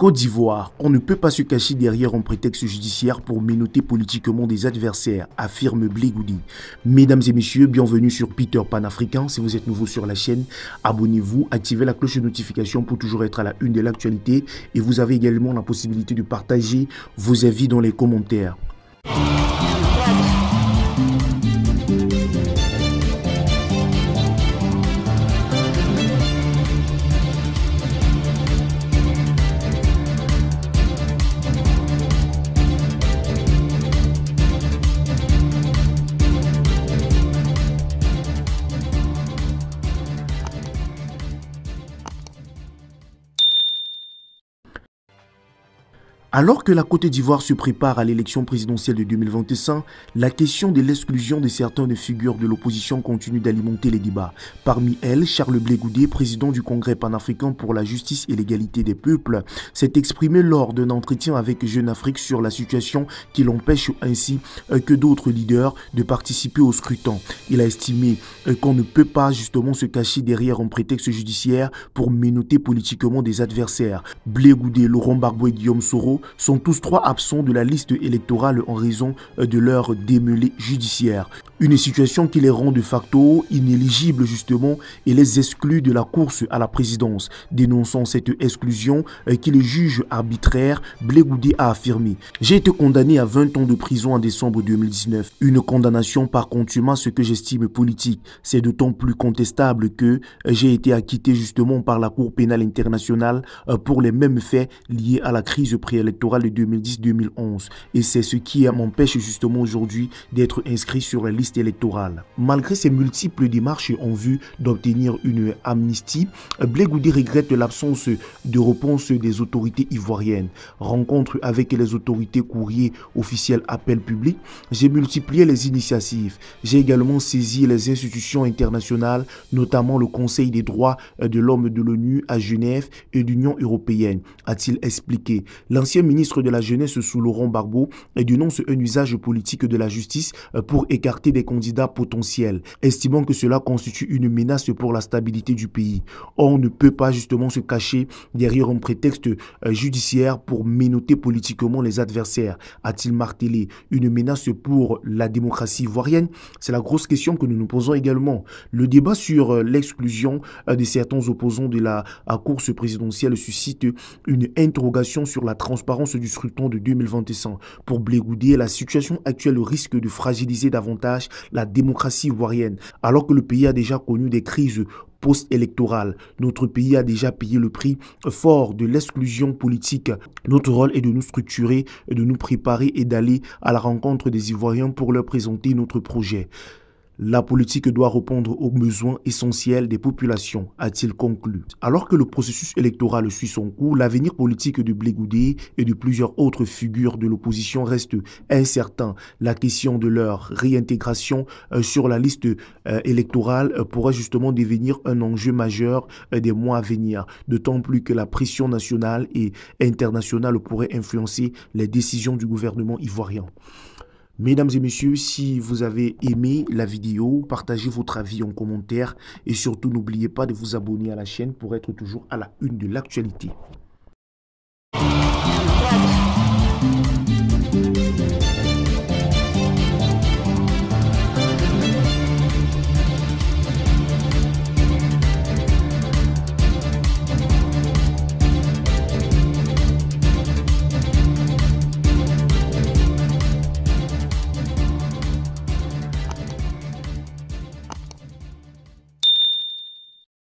Côte d'Ivoire, on ne peut pas se cacher derrière un prétexte judiciaire pour menotter politiquement des adversaires, affirme Blé Goudé. Mesdames et messieurs, bienvenue sur Peter Panafricain. Si vous êtes nouveau sur la chaîne, abonnez-vous, activez la cloche de notification pour toujours être à la une de l'actualité et vous avez également la possibilité de partager vos avis dans les commentaires. Alors que la Côte d'Ivoire se prépare à l'élection présidentielle de 2025, la question de l'exclusion de certaines figures de l'opposition continue d'alimenter les débats. Parmi elles, Charles Blé Goudé, président du Congrès panafricain pour la justice et l'égalité des peuples, s'est exprimé lors d'un entretien avec Jeune Afrique sur la situation qui l'empêche ainsi que d'autres leaders de participer au scrutin. Il a estimé qu'on ne peut pas justement se cacher derrière un prétexte judiciaire pour menotter politiquement des adversaires. Blé Goudé, Laurent Gbagbo et Guillaume Soro sont tous trois absents de la liste électorale en raison de leur démêlés judiciaire. Une situation qui les rend de facto inéligibles justement et les exclut de la course à la présidence. Dénonçant cette exclusion qu'il juge arbitraire, Blé Goudé a affirmé « J'ai été condamné à 20 ans de prison en décembre 2019. Une condamnation par contumace que j'estime politique. C'est d'autant plus contestable que j'ai été acquitté justement par la Cour pénale internationale pour les mêmes faits liés à la crise préélectorale de 2010-2011. Et c'est ce qui m'empêche justement aujourd'hui d'être inscrit sur la liste électorale. » Malgré ces multiples démarches en vue d'obtenir une amnistie, Blé Goudé regrette l'absence de réponse des autorités ivoiriennes. Rencontre avec les autorités, courrier officiel, appel public. J'ai multiplié les initiatives. J'ai également saisi les institutions internationales, notamment le Conseil des droits de l'homme de l'ONU à Genève et l'Union européenne, a-t-il expliqué. L'ancien ministre de la Jeunesse sous Laurent Gbagbo dénonce un usage politique de la justice pour écarter des candidats potentiels, estimant que cela constitue une menace pour la stabilité du pays. On ne peut pas justement se cacher derrière un prétexte judiciaire pour menotter politiquement les adversaires, a-t-il martelé. Une menace pour la démocratie ivoirienne? C'est la grosse question que nous nous posons également. Le débat sur l'exclusion de certains opposants de la course présidentielle suscite une interrogation sur la transparence du scrutin de 2025. Pour Blé Goudé, la situation actuelle risque de fragiliser davantage la démocratie ivoirienne, alors que le pays a déjà connu des crises post-électorales. Notre pays a déjà payé le prix fort de l'exclusion politique. Notre rôle est de nous structurer, de nous préparer et d'aller à la rencontre des Ivoiriens pour leur présenter notre projet. La politique doit répondre aux besoins essentiels des populations, a-t-il conclu. Alors que le processus électoral suit son cours, l'avenir politique de Blé Goudé et de plusieurs autres figures de l'opposition reste incertain. La question de leur réintégration sur la liste électorale pourrait justement devenir un enjeu majeur des mois à venir, d'autant plus que la pression nationale et internationale pourrait influencer les décisions du gouvernement ivoirien. Mesdames et messieurs, si vous avez aimé la vidéo, partagez votre avis en commentaire et surtout n'oubliez pas de vous abonner à la chaîne pour être toujours à la une de l'actualité.